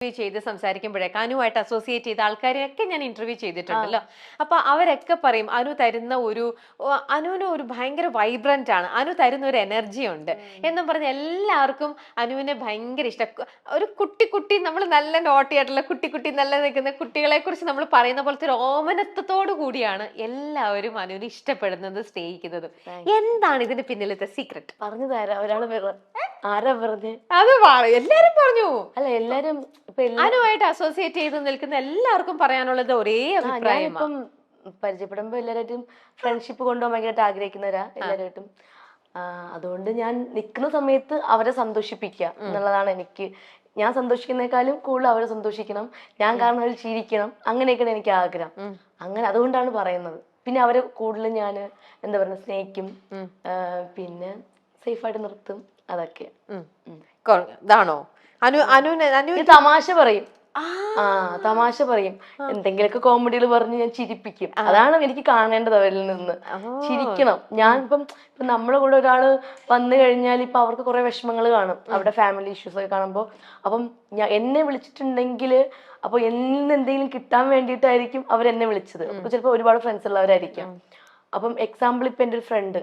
ചെയ്ത് സംസാരിക്കുമ്പോഴേക്ക് അനുവായിട്ട് അസോസിയേറ്റ് ചെയ്ത ആൾക്കാരെയൊക്കെ ഞാൻ ഇന്റർവ്യൂ ചെയ്തിട്ടുണ്ടല്ലോ. അപ്പൊ അവരൊക്കെ പറയും അനു തരുന്ന അനുവിന് ഒരു ഭയങ്കര വൈബ്രന്റ് ആണ്, അനു തരുന്ന ഒരു എനർജി ഉണ്ട് എന്നും പറഞ്ഞ് എല്ലാവർക്കും അനുവിനെ ഭയങ്കര ഇഷ്ടം. ഒരു കുട്ടി നമ്മൾ നല്ല നോട്ടിയായിട്ടുള്ള കുട്ടി നല്ല നിൽക്കുന്ന കുട്ടികളെ കുറിച്ച് നമ്മൾ പറയുന്ന പോലത്തെ ഒരു ഓമനത്വത്തോടു കൂടിയാണ് എല്ലാവരും അനുവിനെ ഇഷ്ടപ്പെടുന്നത്, സ്നേഹിക്കുന്നത്. എന്താണ് ഇതിന് പിന്നിലത്തെ സീക്രട്ട്? പറഞ്ഞു തരാം. ഒരാള് ആരാ പറഞ്ഞ്? അത് എല്ലാരും പറഞ്ഞു. അല്ല, എല്ലാരും അനുമായിട്ട് അസോസിയേറ്റ് ചെയ്ത് നിൽക്കുന്ന എല്ലാവർക്കും പറയാനുള്ളത് ഒരേ അഭിപ്രായം. ഇപ്പം പരിചയപ്പെടുമ്പോ എല്ലാരായിട്ടും ഫ്രണ്ട്ഷിപ്പ് കൊണ്ടുപോകാൻ ഭയങ്കരമായിട്ട് ആഗ്രഹിക്കുന്നവരാ എല്ലാരായിട്ടും. അതുകൊണ്ട് ഞാൻ നിൽക്കുന്ന സമയത്ത് അവരെ സന്തോഷിപ്പിക്കുക എന്നുള്ളതാണ് എനിക്ക്. ഞാൻ സന്തോഷിക്കുന്നേക്കാളും കൂടുതൽ അവരെ സന്തോഷിക്കണം, ഞാൻ കാരണം അവർ ചിരിക്കണം, അങ്ങനെയൊക്കെയാണ് എനിക്ക് ആഗ്രഹം. അങ്ങനെ അതുകൊണ്ടാണ് പറയുന്നത്. പിന്നെ അവരെ കൂടുതൽ ഞാൻ എന്താ പറയുക, സ്നേഹിക്കും, പിന്നെ സേഫായിട്ട് നിർത്തും. അതൊക്കെ ഇതാണോ അനു തമാശ പറയും. തമാശ പറയും, എന്തെങ്കിലുമൊക്കെ കോമഡികൾ പറഞ്ഞ് ഞാൻ ചിരിപ്പിക്കും. അതാണ് എനിക്ക് കാണേണ്ടത് അവരിൽ നിന്ന്. ചിരിക്കണം. ഞാൻ ഇപ്പം നമ്മളെ കൂടെ ഒരാള് വന്നു കഴിഞ്ഞാൽ ഇപ്പൊ അവർക്ക് കുറെ വിഷമങ്ങൾ കാണും, അവരുടെ ഫാമിലി ഇഷ്യൂസ് ഒക്കെ കാണുമ്പോൾ. അപ്പം എന്നെ വിളിച്ചിട്ടുണ്ടെങ്കിൽ അപ്പൊ എന്നിൽ നിന്ന് എന്തെങ്കിലും കിട്ടാൻ വേണ്ടിയിട്ടായിരിക്കും അവരെന്നെ വിളിച്ചത്. അപ്പൊ ചിലപ്പോൾ ഒരുപാട് ഫ്രണ്ട്സ് ഉള്ളവരായിരിക്കാം. അപ്പം എക്സാമ്പിൾ ഇപ്പൊ എൻ്റെ ഒരു ഫ്രണ്ട്,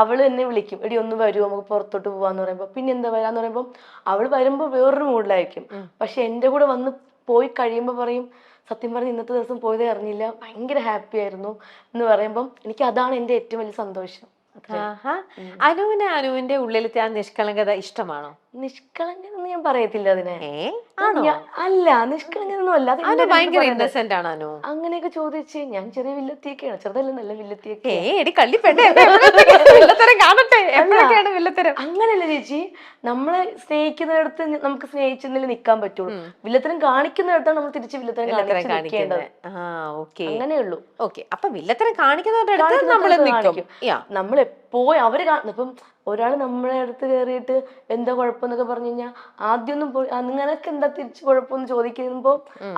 അവള് എന്നെ വിളിക്കും, എടി ഒന്ന് വരുമോ നമുക്ക് പുറത്തോട്ട് പോവാന്ന് പറയുമ്പോ, പിന്നെ എന്താ വരാന്ന് പറയുമ്പോൾ അവള് വരുമ്പോ വേറൊരു മൂഡിലായിരിക്കും. പക്ഷെ എന്റെ കൂടെ വന്ന് പോയി കഴിയുമ്പോ പറയും, സത്യം പറഞ്ഞ് ഇന്നത്തെ ദിവസം പോയതേ അറിഞ്ഞില്ല, ഭയങ്കര ഹാപ്പി ആയിരുന്നു എന്ന് പറയുമ്പം എനിക്ക് അതാണ് എൻ്റെ ഏറ്റവും വലിയ സന്തോഷം. അനുവിന്റെ ഉള്ളിലത്തെ ആ നിഷ്കളങ്കത ഇഷ്ടമാണോ? നിഷ്കളങ്കത എന്ന് ഞാൻ പറയത്തില്ല അതിനെ. അല്ല, നിഷ്കളങ്കതൊന്നും അല്ല. അങ്ങനെയൊക്കെ ചോദിച്ച് ഞാൻ ചെറിയ വില്ലത്തിയൊക്കെയാണ്. ചെറുതല്ല, നല്ല വില്ലത്തിയൊക്കെ. അങ്ങനെയല്ല ചേച്ചി, നമ്മളെ സ്നേഹിക്കുന്നിടത്ത് നമുക്ക് സ്നേഹിച്ചെന്നല്ലേ നിൽക്കാൻ പറ്റുള്ളൂ. വില്ലത്തരം കാണിക്കുന്നിടത്താണ് നമ്മൾ തിരിച്ച് വില്ലത്തരം കാണിക്കേണ്ടത്. അങ്ങനെയുള്ളൂ. അപ്പൊ വില്ലത്തരം കാണിക്കുന്നവരുടെ നമ്മൾ എപ്പോഴും അവര് ഇപ്പം ഒരാൾ നമ്മളെ അടുത്ത് കയറിയിട്ട് എന്താ കുഴപ്പമെന്നൊക്കെ പറഞ്ഞു കഴിഞ്ഞാൽ ആദ്യമൊന്നും നിങ്ങളൊക്കെ എന്താ തിരിച്ചു കുഴപ്പമെന്ന് ചോദിക്കുമ്പോ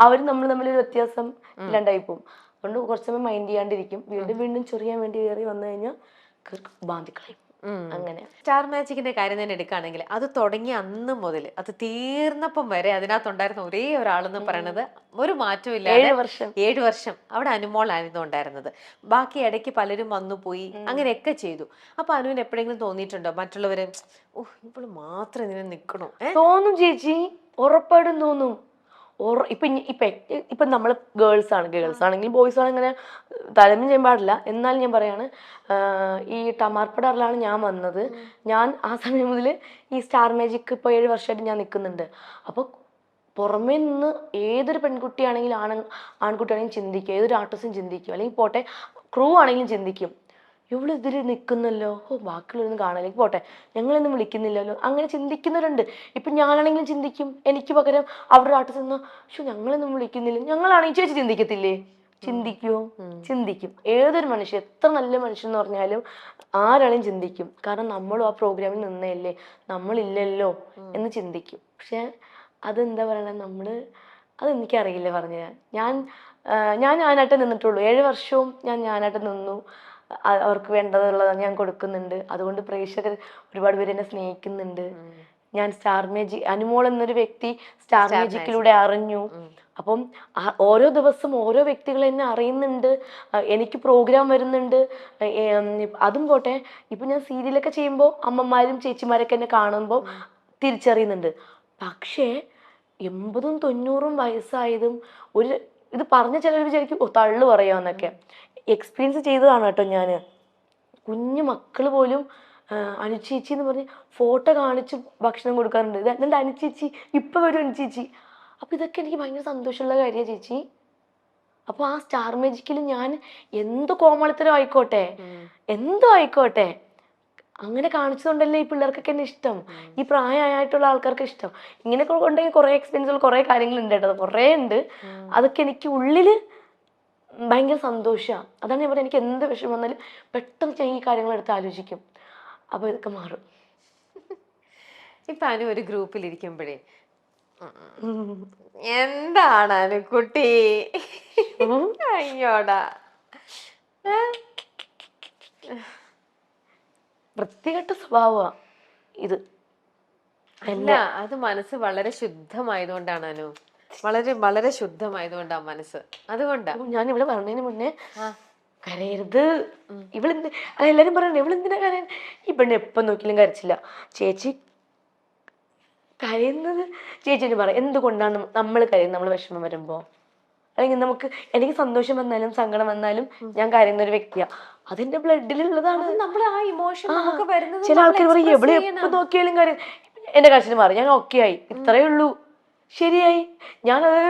അവര് നമ്മൾ തമ്മിലൊരു വ്യത്യാസം ഇല്ലാണ്ടായി പോകും. അതുകൊണ്ട് കുറച്ച് സമയം മൈൻഡ് ചെയ്യാണ്ടിരിക്കും. വീണ്ടും ചൊറിയാൻ വേണ്ടി കയറി വന്നു കഴിഞ്ഞാൽ ബാന്ധിക്കളയും. അങ്ങനെ സ്റ്റാർ മാജിക്കിന്റെ കാര്യം തന്നെ എടുക്കുകയാണെങ്കിൽ അത് തുടങ്ങിയ അന്ന് മുതൽ അത് തീർന്നപ്പം വരെ അതിനകത്തുണ്ടായിരുന്ന ഒരേ ഒരാളെന്ന് പറയുന്നത് ഒരു മാറ്റവും ഇല്ല. 7 വർഷം അവിടെ അനുമോളായിരുന്നു ഉണ്ടായിരുന്നത്. ബാക്കി ഇടയ്ക്ക് പലരും വന്നു പോയി, അങ്ങനെയൊക്കെ ചെയ്തു. അപ്പൊ അനുവിന് എപ്പോഴെങ്കിലും തോന്നിയിട്ടുണ്ടോ മറ്റുള്ളവര് ഇപ്പോൾ മാത്രം ഇതിനെ നിൽക്കണോ? തോന്നും ചേച്ചി, ഉറപ്പായിട്ടും തോന്നും. ഇപ്പൊ നമ്മള് ഗേൾസ് ആണെങ്കിൽ ബോയ്സ് ആണ്, ഇങ്ങനെ താരതമ്യം ചെയ്യാൻ പാടില്ല. എന്നാലും ഞാൻ പറയാണ്, ഈ ടമാർപ്പടാറിലാണ് ഞാൻ വന്നത്. ഞാൻ ആ സമയം മുതൽ ഈ സ്റ്റാർ മാജിക് ഇപ്പൊ 7 വർഷമായിട്ട് ഞാൻ നിൽക്കുന്നുണ്ട്. അപ്പൊ പുറമേ നിന്ന് ഏതൊരു പെൺകുട്ടിയാണെങ്കിലും ആൺകുട്ടിയാണെങ്കിലും ചിന്തിക്കും, ഏതൊരു ആർട്ടിസ്റ്റും ചിന്തിക്കും, അല്ലെങ്കിൽ പോട്ടെ ക്രൂ ആണെങ്കിലും ചിന്തിക്കും, ഇവളിതിൽ നിൽക്കുന്നല്ലോ, ബാക്കിയുള്ളവരൊന്നും കാണാനില്ല, പോട്ടെ ഞങ്ങളൊന്നും വിളിക്കുന്നില്ലല്ലോ. അങ്ങനെ ചിന്തിക്കുന്നവരുണ്ട്. ഇപ്പൊ ഞാനാണെങ്കിലും ചിന്തിക്കും, എനിക്ക് പകരം അവരുടെ ആർട്ടിസ്റ്റ് നിന്നോ ഞങ്ങളൊന്നും വിളിക്കുന്നില്ല. ഞങ്ങളാണെങ്കിൽ ചേച്ചി ചിന്തിക്കത്തില്ലേ? ചിന്തിക്കും. ഏതൊരു മനുഷ്യൻ, എത്ര നല്ല മനുഷ്യൻ എന്ന് പറഞ്ഞാലും ആരാണെങ്കിലും ചിന്തിക്കും. കാരണം നമ്മളും ആ പ്രോഗ്രാമിൽ നിന്നല്ലേ, നമ്മളില്ലല്ലോ എന്ന് ചിന്തിക്കും. പക്ഷെ അതെന്താ പറയണേ, അതെനിക്കറിയില്ല പറഞ്ഞു തരാൻ. ഞാൻ ഞാനായിട്ട് നിന്നിട്ടുള്ളൂ. 7 വർഷവും ഞാനായിട്ട് നിന്നു. അവർക്ക് വേണ്ടതുള്ളത് ഞാൻ കൊടുക്കുന്നുണ്ട്. അതുകൊണ്ട് പ്രേക്ഷകർ ഒരുപാട് പേര് എന്നെ സ്നേഹിക്കുന്നുണ്ട്. ഞാൻ സ്റ്റാർ മാജിക് അനുമോൾ എന്നൊരു വ്യക്തി സ്റ്റാർ മാജിക്കിലൂടെ അറിഞ്ഞു. അപ്പം ഓരോ ദിവസം ഓരോ വ്യക്തികൾ എന്നെ അറിയുന്നുണ്ട്. എനിക്ക് പ്രോഗ്രാം വരുന്നുണ്ട്. അതും പോട്ടെ, ഇപ്പൊ ഞാൻ സീരിയലൊക്കെ ചെയ്യുമ്പോൾ അമ്മമാരും ചേച്ചിമാരൊക്കെ എന്നെ കാണുമ്പോൾ തിരിച്ചറിയുന്നുണ്ട്. പക്ഷേ 80ഉം 90ഉം വയസ്സായതും ഇത് പറഞ്ഞ ചിലർ വിചാരിക്കും തള്ളു പറയാന്നൊക്കെ. എക്സ്പീരിയൻസ് ചെയ്തതാണ് കേട്ടോ ഞാൻ. കുഞ്ഞു മക്കള് പോലും അനുചേച്ചി എന്ന് പറഞ്ഞ് ഫോട്ടോ കാണിച്ച് ഭക്ഷണം കൊടുക്കാറുണ്ട്. ഇതെന്റെ അനുചേച്ചി, ഇപ്പൊ വരും അനുചേച്ചി. അപ്പൊ ഇതൊക്കെ എനിക്ക് ഭയങ്കര സന്തോഷമുള്ള കാര്യമാണ് ചേച്ചി. അപ്പൊ ആ സ്റ്റാർ മാജിക്കിൽ ഞാൻ എന്ത് കോമാളിത്തരം ആയിക്കോട്ടെ, എന്തോ ആയിക്കോട്ടെ, അങ്ങനെ കാണിച്ചതുകൊണ്ടല്ലേ ഈ പിള്ളേർക്കൊക്കെ എന്നെ ഇഷ്ടം, ഈ പ്രായമായിട്ടുള്ള ആൾക്കാർക്ക് ഇഷ്ടം. ഇങ്ങനെയൊക്കെ ഉണ്ടെങ്കിൽ കുറെ എക്സ്പീരിയൻസുകൾ, കുറെ കാര്യങ്ങളുണ്ട് കേട്ടോ, കുറേ ഉണ്ട്. അതൊക്കെ എനിക്ക് ഉള്ളില് ഭയങ്കര സന്തോഷമാണ്. അതാണ് ഞാൻ പറയുന്നത്, എനിക്ക് എന്ത് വിഷമം വന്നാലും പെട്ടെന്ന് ഞാൻ ഈ കാര്യങ്ങൾ എടുത്ത് ആലോചിക്കും. അപ്പൊ ഇതൊക്കെ മാറും. ഇപ്പൊ അനു ഒരു ഗ്രൂപ്പിൽ ഇരിക്കുമ്പോഴേ എന്താണ് അനുക്കുട്ടി, അയ്യോടാ, വൃത്തികെട്ട സ്വഭാവമാണ് ഇത്. അല്ല, അത് മനസ്സ് വളരെ ശുദ്ധമായതുകൊണ്ടാണ് അനു. വളരെ വളരെ ശുദ്ധമായതുകൊണ്ടാ മനസ്സ്, അതുകൊണ്ടാ. ഞാൻ ഇവിടെ പറഞ്ഞതിന് മുന്നേ ആ, കരയരുത്, ഇവളെന്ത് എല്ലാരും പറയണേ ഇവളെന്തിനാ കരയാൻ, ഈ പെണ്ണ് എപ്പം നോക്കിയാലും കരച്ചില്ല. ചേച്ചി കരയുന്നത് ചേച്ചി പറയാം എന്തുകൊണ്ടാണ് നമ്മൾ കരയുന്നത്, നമ്മൾ വിഷമം വരുമ്പോ, അല്ലെങ്കിൽ നമുക്ക് എനിക്ക് സന്തോഷം വന്നാലും സങ്കടം വന്നാലും ഞാൻ കരയുന്ന ഒരു വ്യക്തിയാ, അതെന്റെ ബ്ലഡിലുള്ളതാണ്. നമ്മള് ആ ഇമോഷൻ നമുക്ക് വരുന്നത് ചില ആൾക്കാർ പറയും എവിടെ എപ്പോ നോക്കിയാലും കാര്യം, എന്റെ കരച്ചിൽ മാറി, ഞാൻ ഓക്കെ ആയി, ഇത്രയേ ഉള്ളൂ, ശരിയായി, ഞാനത്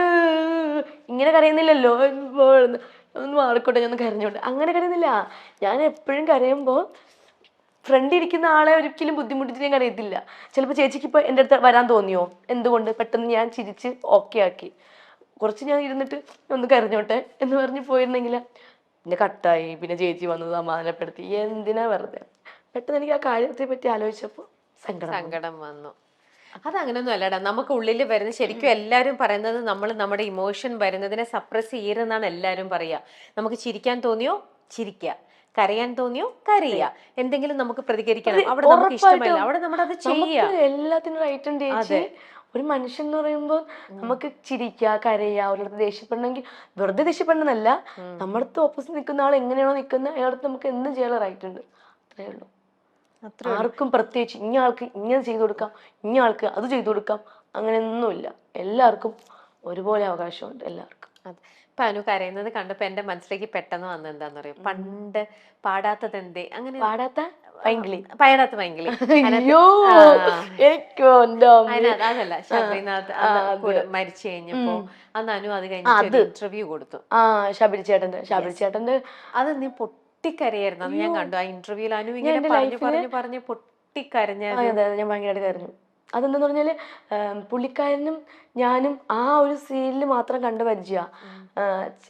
ഇങ്ങനെ കരയുന്നില്ലല്ലോ, ഒന്ന് മാറിക്കോട്ടെ ഞാൻ കരഞ്ഞോട്ടെ, അങ്ങനെ കരയുന്നില്ല. ഞാൻ എപ്പോഴും കരയുമ്പോൾ ഫ്രണ്ട് ഇരിക്കുന്ന ആളെ ഒരിക്കലും ബുദ്ധിമുട്ടിച്ച് ഞാൻ കരയത്തില്ല. ചിലപ്പോൾ ചേച്ചിക്ക് ഇപ്പോൾ എൻ്റെ അടുത്ത് വരാൻ തോന്നിയോ, എന്തുകൊണ്ട് പെട്ടെന്ന് ഞാൻ ചിരിച്ച് ഓക്കെ ആക്കി, കുറച്ച് ഞാൻ ഇരുന്നിട്ട് ഒന്ന് കരഞ്ഞോട്ടെ എന്ന് പറഞ്ഞ് പോയിരുന്നെങ്കിൽ പിന്നെ കട്ടായി, പിന്നെ ചേച്ചി വന്ന് സമാധാനപ്പെടുത്തി, എന്തിനാ വെറുതെ. പെട്ടെന്ന് എനിക്ക് ആ കാര്യത്തെ പറ്റി ആലോചിച്ചപ്പോൾ സങ്കടം വന്നു. അതങ്ങനൊന്നും അല്ലടാ, നമുക്ക് ഉള്ളിൽ വരുന്ന, ശരിക്കും എല്ലാരും പറയുന്നത് നമ്മൾ നമ്മുടെ ഇമോഷൻ വരുന്നതിനെ സപ്രസ് ചെയ്യരുതെന്നാണ് എല്ലാരും പറയാ. നമുക്ക് ചിരിക്കാൻ തോന്നിയോ ചിരിക്കുക, കരയാൻ തോന്നിയോ കരയുക, എന്തെങ്കിലും നമുക്ക് പ്രതികരിക്കണം, അവിടെ നമുക്ക് ഇഷ്ടമല്ല അവിടെ നമ്മളത് ചെയ്യുക, എല്ലാത്തിനും റൈറ്റ് ഉണ്ട് ചേച്ചി. ഒരു മനുഷ്യൻ എന്ന് പറയുമ്പോൾ നമുക്ക് ചിരിക്കുക, കരയുക, ഒരിടത്ത് ദേഷ്യപ്പെടണമെങ്കിൽ വെറുതെ ദേഷ്യപ്പെടണമെന്നല്ല, നമ്മുടെ അടുത്ത് ഓപ്പോസിറ്റ് നിൽക്കുന്ന ആൾ എങ്ങനെയാണോ നിൽക്കുന്നത് അയാളടുത്ത് നമുക്ക് എന്തും ചെയ്യാനുള്ള റൈറ്റ് ഉണ്ട്, അത്രേ ഉള്ളൂ. ആർക്കും പ്രത്യേകിച്ച് ഇന്ന ആൾക്ക് ഇങ്ങനെ ചെയ്തു കൊടുക്കാം, ഇന്ന ആൾക്ക് അത് ചെയ്തു കൊടുക്കാം, അങ്ങനെയൊന്നുമില്ല. എല്ലാവർക്കും ഒരുപോലെ അവകാശമുണ്ട്, എല്ലാവർക്കും. ഇപ്പൊ അനു കരയുന്നത് കണ്ടപ്പോ എന്റെ മനസ്സിലേക്ക് പെട്ടെന്ന് വന്നത് എന്താന്ന് പറയാ, പണ്ട് പാടാത്തത് എന്തേ, അങ്ങനെ പാടാത്ത പൈങ്കിളി, പാടാത്ത പൈങ്കിളി, അതല്ല ശബരിനാഥ് മരിച്ചു കഴിഞ്ഞപ്പോ അന്ന് അനു അത് കഴിഞ്ഞിട്ട് ഇന്റർവ്യൂ കൊടുത്തു. ശബരിച്ചേട്ടന്റെ അത് നീ പൊട്ടിക്കരയായിരുന്നു, അത് ഞാൻ കണ്ടു ആ ഇന്റർവ്യൂല്. അനു ഇങ്ങനെ പറഞ്ഞു പൊട്ടിക്കരഞ്ഞ. ഞാൻ ഭയങ്കരമായിട്ട് കരഞ്ഞു. അതെന്താന്ന് പറഞ്ഞാല് പുള്ളിക്കാരനും ഞാനും ആ ഒരു സീനിൽ മാത്രം കണ്ട പരിചയ.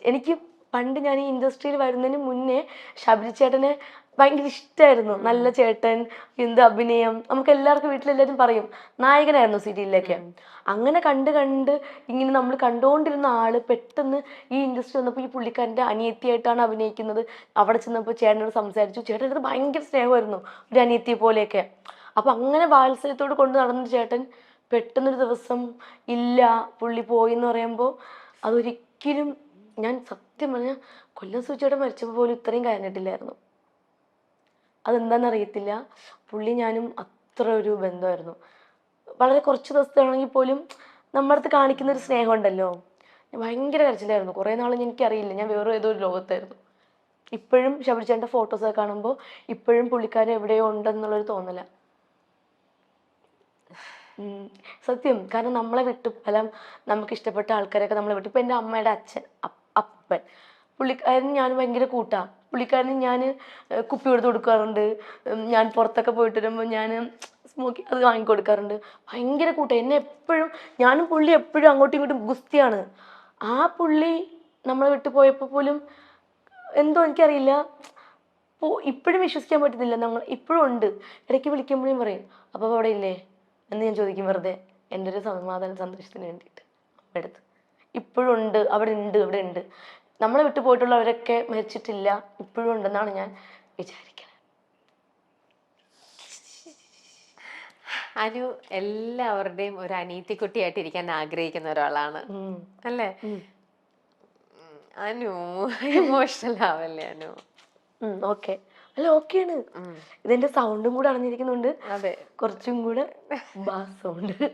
എനിക്ക് പണ്ട് ഞാൻ ഈ ഇൻഡസ്ട്രിയിൽ വരുന്നതിന് മുന്നേ ശബരിച്ചേട്ടനെ ഭയങ്കര ഇഷ്ടമായിരുന്നു. നല്ല ചേട്ടൻ, എന്ത് അഭിനയം, നമുക്ക് എല്ലാവർക്കും വീട്ടിലെല്ലാവരും പറയും നായകനായിരുന്നു സീരിയലിലൊക്കെ. അങ്ങനെ കണ്ട് ഇങ്ങനെ നമ്മൾ കണ്ടുകൊണ്ടിരുന്ന ആള് പെട്ടെന്ന് ഈ ഇൻഡസ്ട്രി വന്നപ്പോൾ ഈ പുള്ളിക്കാരൻ്റെ അനിയത്തിയായിട്ടാണ് അഭിനയിക്കുന്നത്. അവിടെ ചെന്നപ്പോൾ ചേട്ടനോട് സംസാരിച്ചു, ചേട്ടനത് ഭയങ്കര സ്നേഹമായിരുന്നു, ഒരു അനിയത്തിയെ പോലെയൊക്കെ. അപ്പൊ അങ്ങനെ വാത്സല്യത്തോട് കൊണ്ട് നടന്ന ചേട്ടൻ പെട്ടെന്നൊരു ദിവസം ഇല്ല, പുള്ളി പോയി എന്ന് പറയുമ്പോൾ അതൊരിക്കലും, ഞാൻ സത്യം പറഞ്ഞാൽ കൊല്ലം സൂചിയേട്ടൻ മരിച്ചപ്പോൾ പോലും ഇത്രയും കരഞ്ഞിട്ടില്ലായിരുന്നു. അതെന്താണെന്നറിയത്തില്ല, പുള്ളി ഞാനും അത്ര ഒരു ബന്ധമായിരുന്നു. വളരെ കുറച്ച് ദിവസത്താണെങ്കിൽ പോലും നമ്മുടെ അടുത്ത് കാണിക്കുന്ന ഒരു സ്നേഹം ഉണ്ടല്ലോ, ഭയങ്കര കരച്ചിലായിരുന്നു. കുറേ നാൾ എനിക്കറിയില്ല, ഞാൻ വേറെ ഏതോ ഒരു ലോകത്തായിരുന്നു. ഇപ്പോഴും ശബരിച്ചേട്ടൻ്റെ ഫോട്ടോസൊക്കെ കാണുമ്പോൾ ഇപ്പോഴും പുള്ളിക്കാരൻ എവിടെയോ ഉണ്ടെന്നുള്ളൊരു തോന്നല. സത്യം. കാരണം നമ്മളെ വിട്ടു പല നമുക്ക് ഇഷ്ടപ്പെട്ട ആൾക്കാരൊക്കെ നമ്മളെ വിട്ടു. ഇപ്പം എൻ്റെ അമ്മയുടെ അച്ഛൻ അപ്പൻ, പുള്ളിക്കാരൻ ഞാൻ ഭയങ്കര കൂട്ടാണ്. പുള്ളിക്കാരന് ഞാൻ കുപ്പി എടുത്ത് കൊടുക്കാറുണ്ട്, ഞാൻ പുറത്തൊക്കെ പോയിട്ട് വരുമ്പോൾ ഞാൻ സ്മോക്കി അത് വാങ്ങിക്കൊടുക്കാറുണ്ട്. ഭയങ്കര കൂട്ടം എന്നെ എപ്പോഴും, ഞാനും പുള്ളി എപ്പോഴും അങ്ങോട്ടും ഇങ്ങോട്ടും ഗുസ്തിയാണ്. ആ പുള്ളി നമ്മളെ വിട്ടു പോയപ്പോൾ പോലും എന്തോ എനിക്കറിയില്ല, ഇപ്പോഴും വിശ്വസിക്കാൻ പറ്റുന്നില്ല. നമ്മൾ ഇപ്പോഴും ഉണ്ട്. ഇടയ്ക്ക് വിളിക്കുമ്പോഴും പറയും അപ്പോൾ അവിടെ ഇല്ലേ എന്ന് ഞാൻ ചോദിക്കും, വെറുതെ എൻ്റെ ഒരു സമാധാന സന്തോഷത്തിന് വേണ്ടിയിട്ട്. അമ്മയുടെ അടുത്ത് ഇപ്പോഴും ഉണ്ട്, അവിടെ ഉണ്ട്, ഇവിടെ ഉണ്ട്. നമ്മളെ വിട്ടു പോയിട്ടുള്ളവരൊക്കെ മരിച്ചിട്ടില്ല, ഇപ്പോഴും ഉണ്ടെന്നാണ് ഞാൻ വിചാരിക്കുന്നത്. അനു എല്ലാവരുടെയും ഒരു അനീതിക്കുട്ടിയായിട്ട് ഇരിക്കാൻ ആഗ്രഹിക്കുന്ന ഒരാളാണ് അല്ലേ? അനു ഇമോഷണൽ ആവല്ലേ അനു? ഓക്കെ, അല്ല ഓക്കെയാണ്. ഇതെന്റെ സൗണ്ടും കൂടെ അടഞ്ഞിരിക്കുന്നുണ്ട്, അതെ, കുറച്ചും കൂടെ ബാസ് സൗണ്ട്.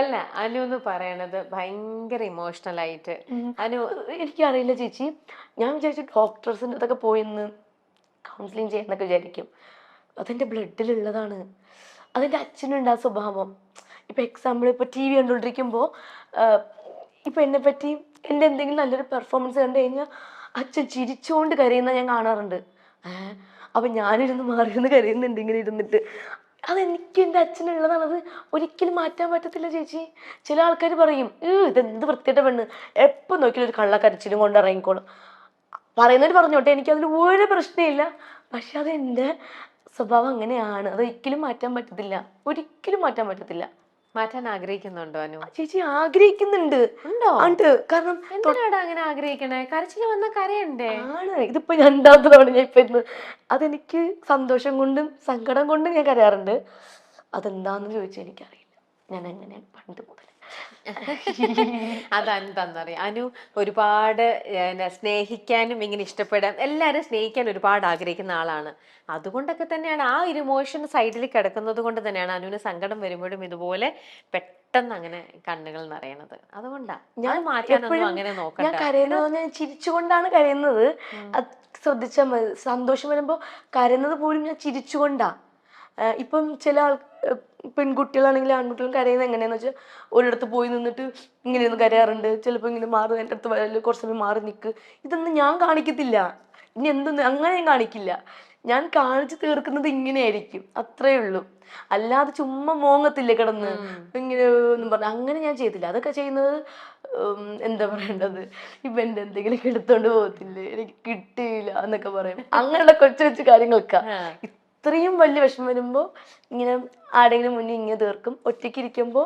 അല്ല അനു എന്ന് പറയണത് ഭയങ്കര ഇമോഷണൽ ആയിട്ട്. അനു എനിക്കറിയില്ല ചേച്ചി, ഞാൻ വിചാരിച്ചു ഡോക്ടേഴ്സിൻ്റെ അടുത്തൊക്കെ പോയിന്ന് കൗൺസിലിംഗ് ചെയ്യാന്നൊക്കെ വിചാരിക്കും. അതെൻ്റെ ബ്ലഡിലുള്ളതാണ്. അതെൻ്റെ അച്ഛനുണ്ട് ആ സ്വഭാവം. ഇപ്പം എക്സാമ്പിൾ, ഇപ്പോൾ TV കണ്ടുകൊണ്ടിരിക്കുമ്പോൾ ഇപ്പം എന്നെപ്പറ്റി എൻ്റെ എന്തെങ്കിലും നല്ലൊരു പെർഫോമൻസ് കണ്ടു കഴിഞ്ഞാൽ അച്ഛൻ ചിരിച്ചുകൊണ്ട് കരയുന്ന ഞാൻ കാണാറുണ്ട്. അപ്പം ഞാനിരുന്ന് മാറിയിരുന്ന് കരയുന്നുണ്ട് ഇങ്ങനെ ഇരുന്നിട്ട്. അതെനിക്ക് എൻ്റെ അച്ഛനുള്ളതാണ്, അത് ഒരിക്കലും മാറ്റാൻ പറ്റത്തില്ല ചേച്ചി. ചില ആൾക്കാർ പറയും ഇതെന്ത് വൃത്തിയുടെ പെണ്ണ്, എപ്പോൾ നോക്കിയാലും ഒരു കള്ളക്കരച്ചിലും കൊണ്ട് ഇറങ്ങിക്കോളും. പറയുന്നവർ പറഞ്ഞോട്ടെ, എനിക്കതിൽ ഒരു പ്രശ്നമില്ല. പക്ഷെ അതെൻ്റെ സ്വഭാവം അങ്ങനെയാണ്, അതൊരിക്കലും മാറ്റാൻ പറ്റത്തില്ല, ഒരിക്കലും മാറ്റാൻ പറ്റത്തില്ല. മാറ്റാൻ ആഗ്രഹിക്കുന്നുണ്ടോ അനു? ചേച്ചി ആഗ്രഹിക്കുന്നുണ്ട്. ഉണ്ട്. കാരണം എന്തിനാടാ അങ്ങനെ ആഗ്രഹിക്കണേ? കരച്ചിൽ വന്ന കരയണ്ടേ? ആണ്. ഇതിപ്പോ രണ്ടാമത്തെ തവണ ഞാൻ ഇപ്പൊ ഇരുന്ന്, അതെനിക്ക് സന്തോഷം കൊണ്ടും സങ്കടം കൊണ്ടും ഞാൻ കരയാറുണ്ട്. അതെന്താന്ന് ചോദിച്ചാൽ എനിക്കറിയില്ല. ഞാൻ എങ്ങനെയാണ് പണ്ട് മുതൽ അത് എന്താന്നറിയാം, അനു ഒരുപാട് സ്നേഹിക്കാനും ഇങ്ങനെ ഇഷ്ടപ്പെടാൻ എല്ലാരും സ്നേഹിക്കാൻ ഒരുപാട് ആഗ്രഹിക്കുന്ന ആളാണ്. അതുകൊണ്ടൊക്കെ തന്നെയാണ് ആ ഒരു ഇമോഷൻ സൈഡിൽ കിടക്കുന്നത് കൊണ്ട് തന്നെയാണ് അനുവിന് സങ്കടം വരുമ്പോഴും ഇതുപോലെ പെട്ടെന്ന് അങ്ങനെ കണ്ണുകൾ നിറയണത്. അതുകൊണ്ടാ ഞാൻ മാറ്റാനൊന്നും അങ്ങനെ ഞാൻ നോക്കണ്ട. കരയുന്നത് ഞാൻ ചിരിച്ചുകൊണ്ടാണ് കരയുന്നത്. അത് ശ്രദ്ധിച്ചാൽ മതി. സന്തോഷം വരുമ്പോ കരയുന്നത് പോലും ഞാൻ ചിരിച്ചുകൊണ്ടാ. ഇപ്പം ചില പെൺകുട്ടികളാണെങ്കിലും ആൺകുട്ടികളും കരയുന്നത് എങ്ങനെയാന്ന് വെച്ചാൽ ഒരിടത്ത് പോയി നിന്നിട്ട് ഇങ്ങനെയൊന്നും കരയാറുണ്ട്. ചിലപ്പോൾ ഇങ്ങനെ മാറി എൻ്റെ അടുത്ത് വരല് കുറച്ച് സമയം മാറി നിൽക്ക്. ഇതൊന്നും ഞാൻ കാണിക്കത്തില്ല. ഇനി എന്തൊന്നും അങ്ങനെ ഞാൻ കാണിക്കില്ല. ഞാൻ കാണിച്ചു തീർക്കുന്നത് ഇങ്ങനെയായിരിക്കും, അത്രേ ഉള്ളൂ. അല്ലാതെ ചുമ്മാ മോങ്ങത്തില്ലേ കിടന്ന് ഇങ്ങനെ ഒന്നും പറഞ്ഞ അങ്ങനെ ഞാൻ ചെയ്തില്ല. അതൊക്കെ ചെയ്യുന്നത് എന്താ പറയേണ്ടത്, ഇവന്റെ എന്തെങ്കിലും എടുത്തോണ്ട് പോകത്തില്ലേ, എനിക്ക് കിട്ടിയില്ല എന്നൊക്കെ പറയും. അങ്ങനെയുള്ള കൊച്ചു കൊച്ചു കാര്യങ്ങൾക്കാ. ഇത്രയും വലിയ വിഷമം വരുമ്പോ ഇങ്ങനെ ആരെങ്കിലും മുന്നിൽ ഇങ്ങനെ തീർക്കും. ഒറ്റയ്ക്ക് ഇരിക്കുമ്പോ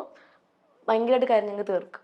ഭയങ്കരമായിട്ട് കരഞ്ഞങ്ങ് തീർക്കും.